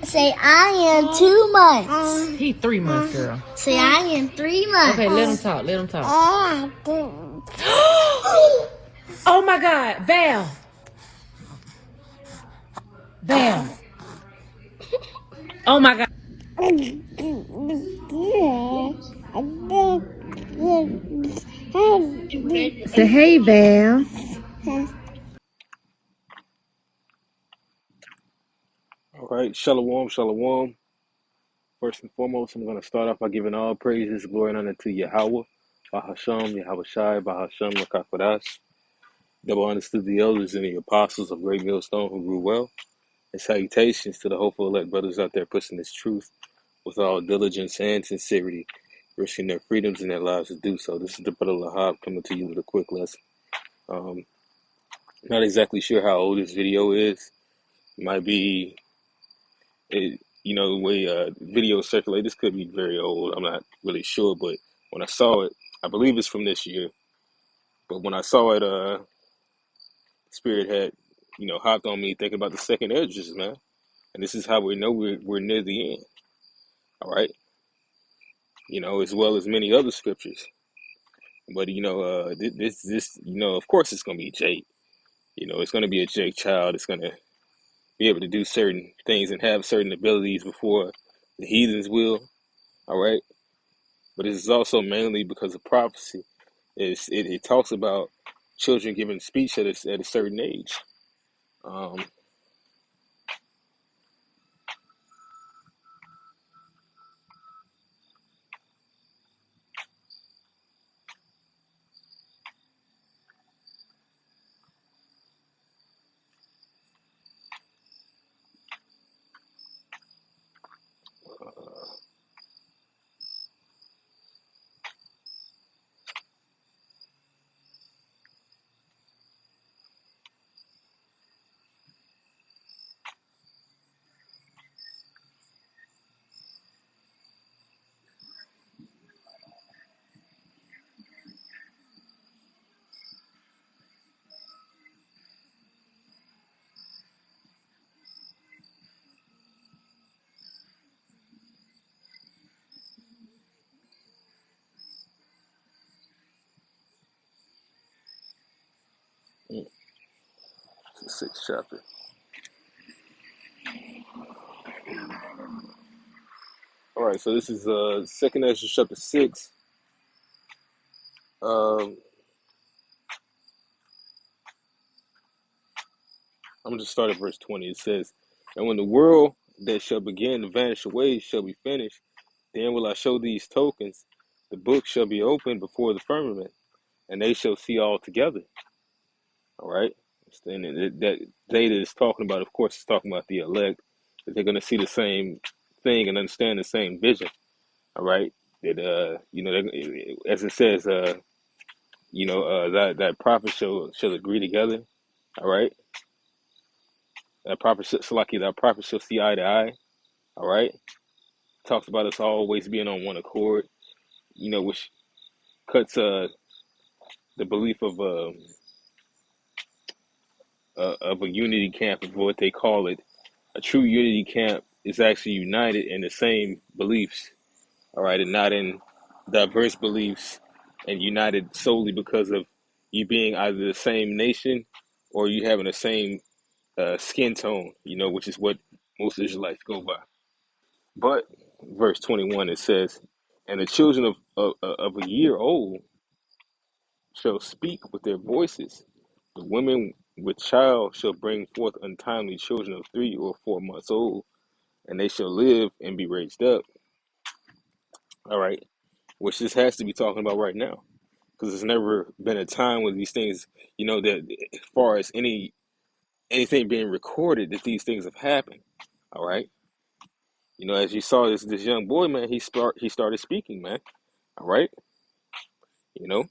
Say I am 2 months. He 3 months, girl. Say I am 3 months. Okay, let him talk. Let him talk. Oh my God, Val. Val. Oh my God. Say hey, Val. All right, shalom, shalom. First and foremost, I'm going to start off by giving all praises, glory, and honor to Yahweh, Bahasham, Yahweh Shai, Bahasham, Lakafadas. Double honors to the elders and the apostles of Great Millstone who grew well, and salutations to the hopeful elect brothers out there pushing this truth with all diligence and sincerity, risking their freedoms and their lives to do so. This is the brother Lahab coming to you with a quick lesson. Not exactly sure how old this video is. It might be, the way videos circulate, this could be very old. I'm not really sure, but when I saw it, I believe it's from this year. But when I saw it, Spirit had, hopped on me thinking about the second edges, man. And this is how we know we're near the end, all right? As well as many other scriptures. But this, of course, it's gonna be Jake. It's gonna be a Jake child. It's gonna be able to do certain things and have certain abilities before the heathens will. All right, but this is also mainly because of prophecy. It talks about children giving speech at a certain age. Um, it's the sixth chapter. All right, so this is Second Ezra chapter 6. Um, I'm gonna just start at verse 20. It says, "And when the world that shall begin to vanish away shall be finished, then will I show these tokens. The book shall be opened before the firmament, and they shall see all together." All right, and that they that is talking about, of course, is talking about the elect, that they're gonna see the same thing and understand the same vision. All right, that as it says, that prophet shall agree together. All right, that prophet Salaki, that prophet shall see eye to eye. All right, talks about us always being on one accord. Which cuts the belief of a unity camp of what they call it. A true unity camp is actually united in the same beliefs. All right, and not in diverse beliefs, and united solely because of you being either the same nation or you having the same skin tone, which is what most Israelites go by. But verse 21, it says, "And the children of a year old shall speak with their voices. The women with child shall bring forth untimely children of 3 or 4 months old, and they shall live and be raised up." All right, which this has to be talking about right now, because there's never been a time when these things, that as far as anything being recorded, that these things have happened. All right, as you saw this young boy, man, he started speaking, man. All right, you know,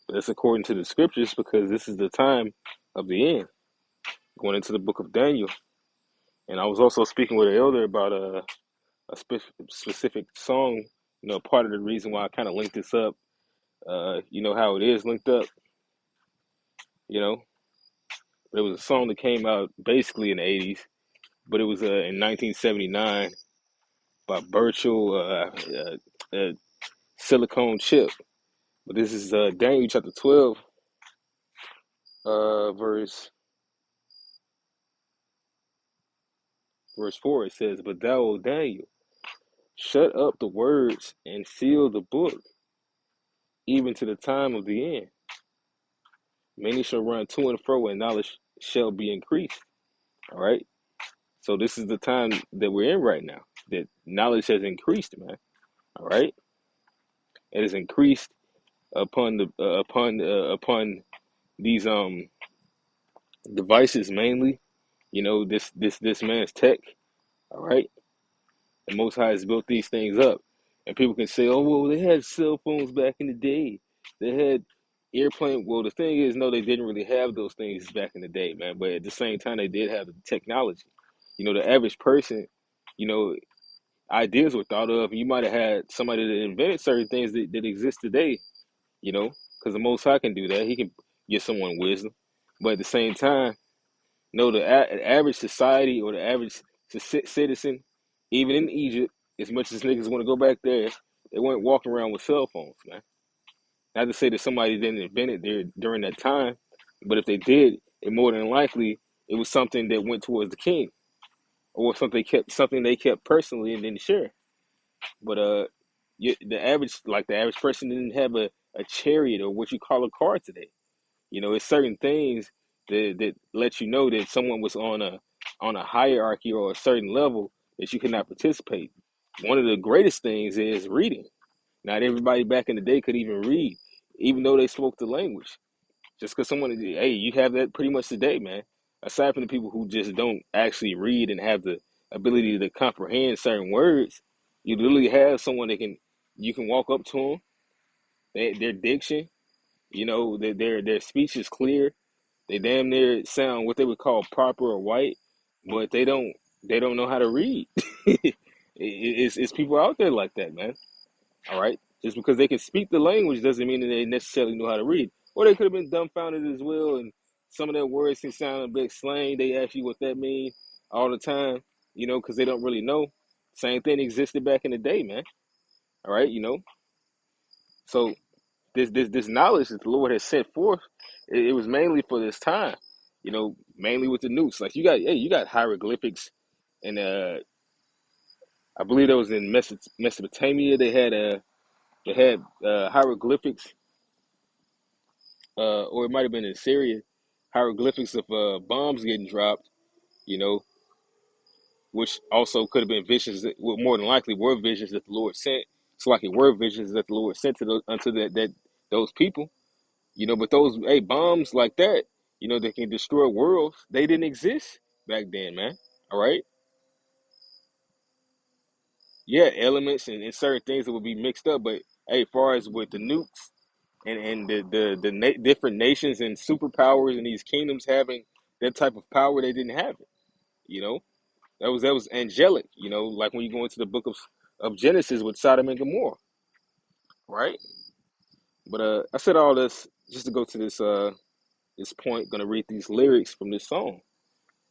that's according to the scriptures, because this is the time of the end, going into the book of Daniel. And I was also speaking with an elder about specific song. Part of the reason why I kind of linked this up, how it is linked up. You know, there was a song that came out basically in the '80s but it was in 1979 by Virtual Silicone Chip. But this is Daniel chapter 12, verse 4. It says, "But thou, O Daniel, shut up the words and seal the book, even to the time of the end. Many shall run to and fro, and knowledge shall be increased." All right. So this is the time that we're in right now. That knowledge has increased, man. All right. It has increased upon upon these devices mainly. You know, this man's tech. All right. The Most High has built these things up, and people can say, "Oh, well, they had cell phones back in the day. They had airplane." Well, the thing is, no, they didn't really have those things back in the day, man. But at the same time, they did have the technology. You know, the average person, you know, ideas were thought of. You might have had somebody that invented certain things that exist today. You know, because the Most High can do that. He can give someone wisdom, but at the same time, no, the average society or the average citizen, even in Egypt, as much as niggas want to go back there, they weren't walking around with cell phones, man. Not to say that somebody didn't invent it there during that time, but if they did, it more than likely it was something that went towards the king, or something they kept personally and didn't share. But the average person didn't have a chariot or what you call a car today. You know, it's certain things that let you know that someone was on a hierarchy or a certain level that you could not participate. One of the greatest things is reading. Not everybody back in the day could even read, even though they spoke the language. Just because someone, hey, you have that pretty much today, man. Aside from the people who just don't actually read and have the ability to comprehend certain words, you literally have someone you can walk up to them, their diction, you know, their speech is clear. They damn near sound what they would call proper or white, but they don't know how to read. It's people out there like that, man. All right, just because they can speak the language doesn't mean that they necessarily know how to read. Or they could have been dumbfounded as well, and some of their words can sound a bit slang. They ask you what that means all the time, you know, because they don't really know. Same thing existed back in the day, man. All right, you know. So this knowledge that the Lord has set forth, it was mainly for this time, you know, mainly with the newts. Like you got hieroglyphics, and I believe that was in Mesopotamia. They had hieroglyphics, or it might have been in Syria, hieroglyphics of bombs getting dropped, you know, which also could have been visions that, well, more than likely, were visions that the Lord sent. It's like it were visions that the Lord sent to unto those people. You know, but those bombs like that, you know, that can destroy worlds, they didn't exist back then, man. All right, yeah, elements and certain things that would be mixed up, but hey, as far as with the nukes and different nations and superpowers and these kingdoms having that type of power, they didn't have it. You know, that was angelic. You know, like when you go into the book of Genesis with Sodom and Gomorrah, right? But I said all this just to go to this point. Gonna read these lyrics from this song.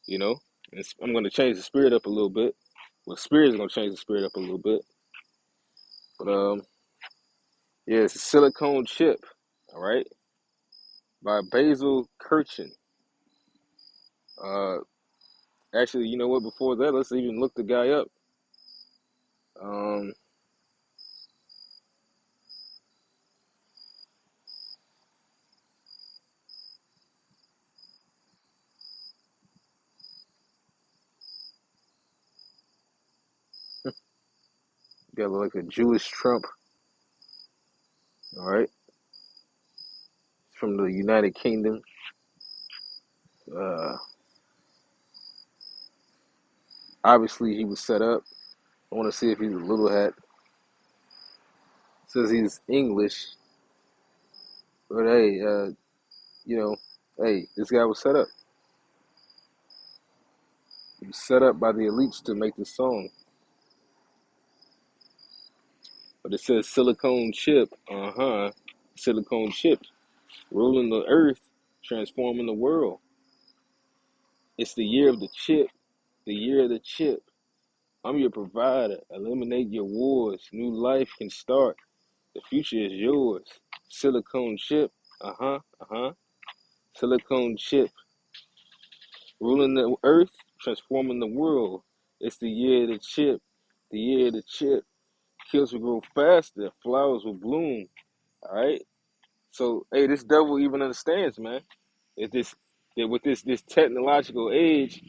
You know, and I'm going to change the spirit up a little bit. Well, spirit is going to change the spirit up a little bit. But yeah, it's a Silicone Chip, all right, by Basil Kirchen. Uh, actually, you know what? Before that, let's even look the guy up. Um, got like a Jewish Trump, all right, from the United Kingdom. Uh, obviously, he was set up. I want to see if he's a little hat. Says he's English, but hey, you know, hey, this guy was set up. He was set up by the elites to make this song. But it says silicone chip, silicone chip, ruling the earth, transforming the world. It's the year of the chip, The year of the chip. I'm your provider. Eliminate your wars. New life can start. The future is yours. Silicone chip. Uh-huh. Uh-huh. Silicone chip. Ruling the earth, transforming the world. It's the year of the chip. The year of the chip. Kills will grow faster. Flowers will bloom. All right. So, hey, this devil even understands, man. If this, that with this technological age,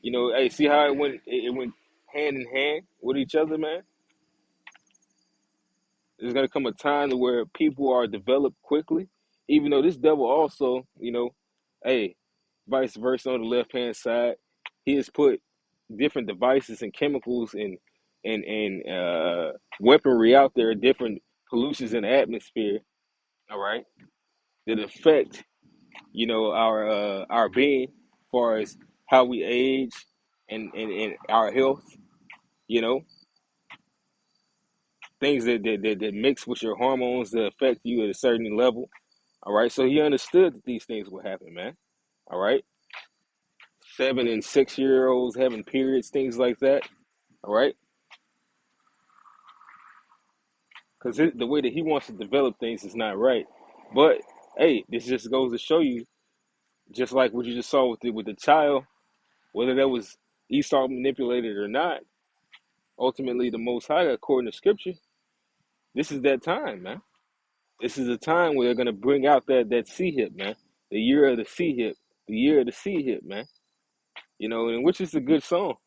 hey, see how it went hand in hand with each other, man. There's gonna come a time to where people are developed quickly, even though this devil also, hey, vice versa on the left hand side, he has put different devices and chemicals and weaponry out there, different pollutions in the atmosphere. All right, that affect our being, as far as how we age and our health. You know, things that mix with your hormones that affect you at a certain level. All right, so he understood that these things would happen, man. All right, 7 and 6 year olds having periods, things like that. All right, because the way that he wants to develop things is not right. But hey, this just goes to show you, just like what you just saw with the child, whether that was Esau manipulated or not. Ultimately, the Most High, according to Scripture, this is that time, man. This is a time where they're gonna bring out that sea hip, man. The year of the sea hip, the year of the sea hip, man. And which is a good song.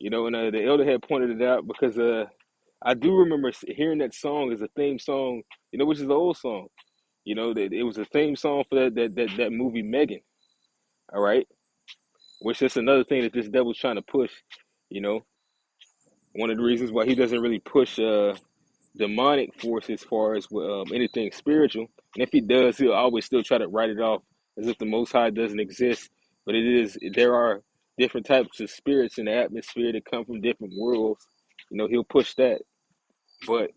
And the elder had pointed it out because I do remember hearing that song as a theme song. Which is an old song. That it was a theme song for that movie Megan. All right, which is another thing that this devil's trying to push. You know, one of the reasons why he doesn't really push demonic force as far as anything spiritual. And if he does, he'll always still try to write it off as if the Most High doesn't exist. But there are different types of spirits in the atmosphere that come from different worlds. He'll push that. But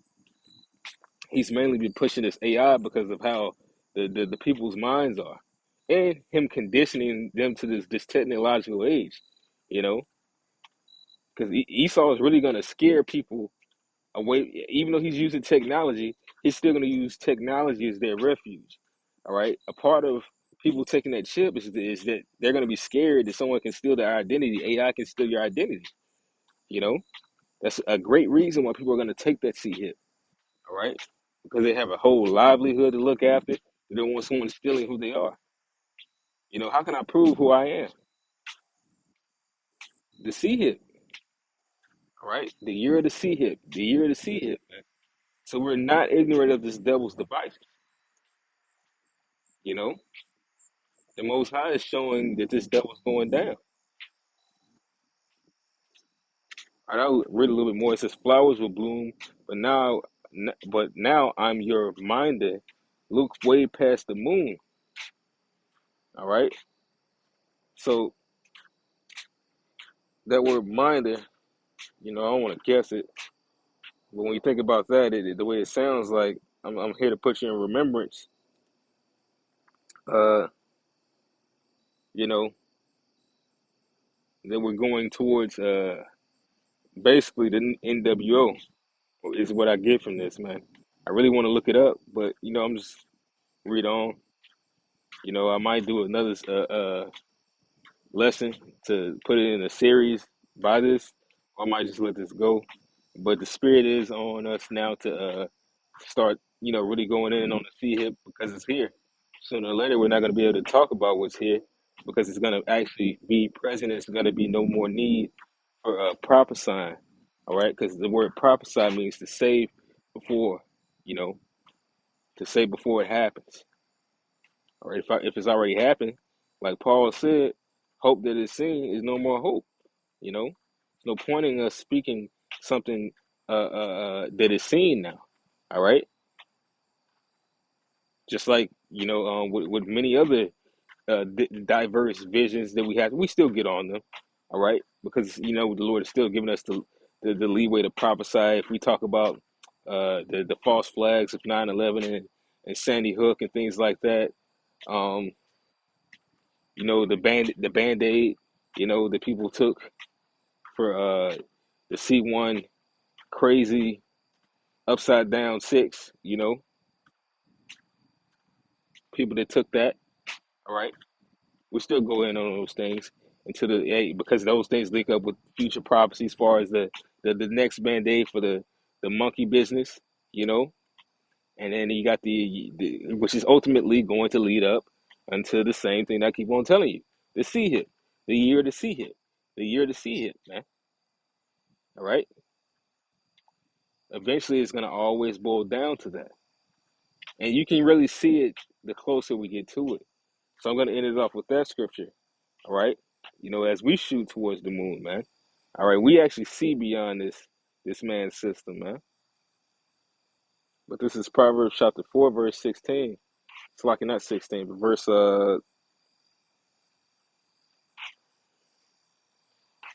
he's mainly been pushing this AI because of how the people's minds are. And him conditioning them to this technological age, because Esau is really going to scare people away. Even though he's using technology, he's still going to use technology as their refuge. All right. A part of people taking that chip is that they're going to be scared that someone can steal their identity. AI can steal your identity. You know, that's a great reason why people are going to take that C hit. All right. Because they have a whole livelihood to look after. They don't want someone stealing who they are. How can I prove who I am? The C hit. All right. The year of the C hit. The year of the C hit, man. So we're not ignorant of this devil's devices. You know, the Most High is showing that this devil's going down. All right, I'll read a little bit more. It says, "Flowers will bloom, but now I'm your minder. Look way past the moon." All right. So that word minder, I don't want to guess it, but when you think about that, the way it sounds like, I'm here to put you in remembrance. Uh, you know that we're going towards basically the NWO is what I get from this, man. I really want to look it up, but I'm just read on. I might do another lesson to put it in a series by this, or I might just let this go. But the spirit is on us now to start, really going in on the sea hip because it's here. Sooner or later, we're not going to be able to talk about what's here because it's going to actually be present. It's going to be no more need for prophesying, all right? Because the word prophesy means to say before, you know, to say before it happens. All right, if it's already happened, like Paul said, hope that is seen is no more hope. There's no point in us speaking something that is seen now. All right, just like with many other diverse visions that we have, we still get on them. All right, because the Lord is still giving us the leeway to prophesy. If we talk about the false flags of 9/11 and Sandy Hook and things like that, the band-aid that people took for the C1 crazy upside down 6, people that took that, all right? We still go in on those things until because those things link up with future prophecy as far as the next band-aid for the monkey business, you know? And then you got the which is ultimately going to lead up until the same thing I keep on telling you. The sea hit. The year to sea hit. The year to sea hit, man. All right? Eventually it's gonna always boil down to that. And you can really see it the closer we get to it. So I'm gonna end it off with that scripture. All right? As we shoot towards the moon, man. All right, we actually see beyond this man's system, man. But this is Proverbs chapter 4, verse 16. It's like not 16, but verse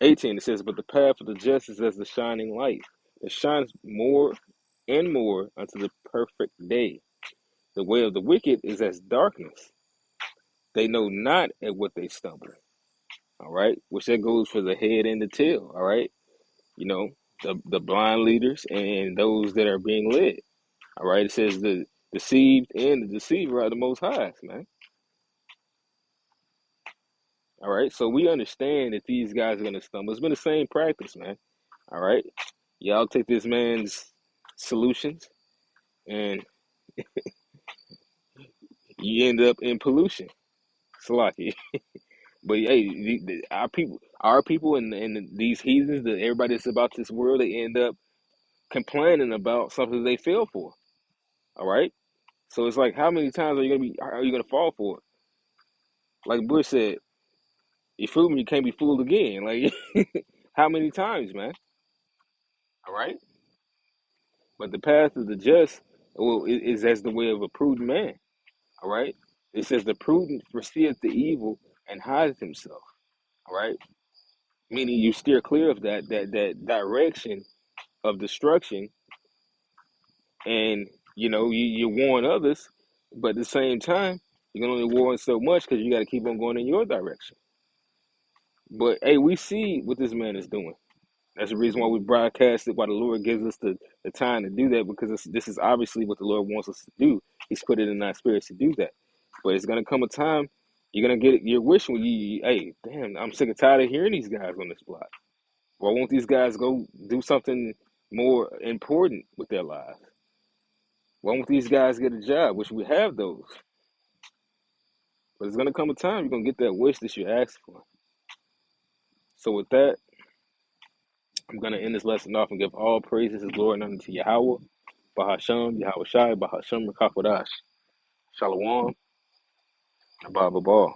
18. It says, "But the path of the just is as the shining light. It shines more and more unto the perfect day. The way of the wicked is as darkness. They know not at what they stumble." All right, which that goes for the head and the tail. All right, the blind leaders and those that are being led. All right, it says the deceived and the deceiver are the most highest, man. All right, so we understand that these guys are gonna stumble. It's been the same practice, man. All right, y'all take this man's solutions and you end up in pollution. Salaki. But hey, our people, and these heathens, everybody that's about this world, they end up complaining about something they fell for. All right, so it's like, how many times are you gonna fall for it? Like Bush said, you fool me, you can't be fooled again. Like, how many times, man? All right, but the path of the just, well, is as the way of a prudent man. All right, it says the prudent foreseeth the evil and hideth himself. All right, meaning you steer clear of that direction of destruction, and you warn others, but at the same time you can only warn so much because you got to keep on going in your direction. But hey, we see what this man is doing. That's the reason why we broadcast it, why the Lord gives us the time to do that, because this is obviously what the Lord wants us to do. He's put it in our spirits to do that. But it's going to come a time you're going to get your wish when hey, damn, I'm sick and tired of hearing these guys on this block. Why won't these guys go do something more important with their lives? Why won't these guys get a job? Which we have those. But it's going to come a time you're going to get that wish that you asked for. So with that, I'm going to end this lesson off and give all praises and glory and honor to Yahweh, Bahasham, Yahweh Shai, Bahasham, Rakakwadash, Shalom, and Baba Ball.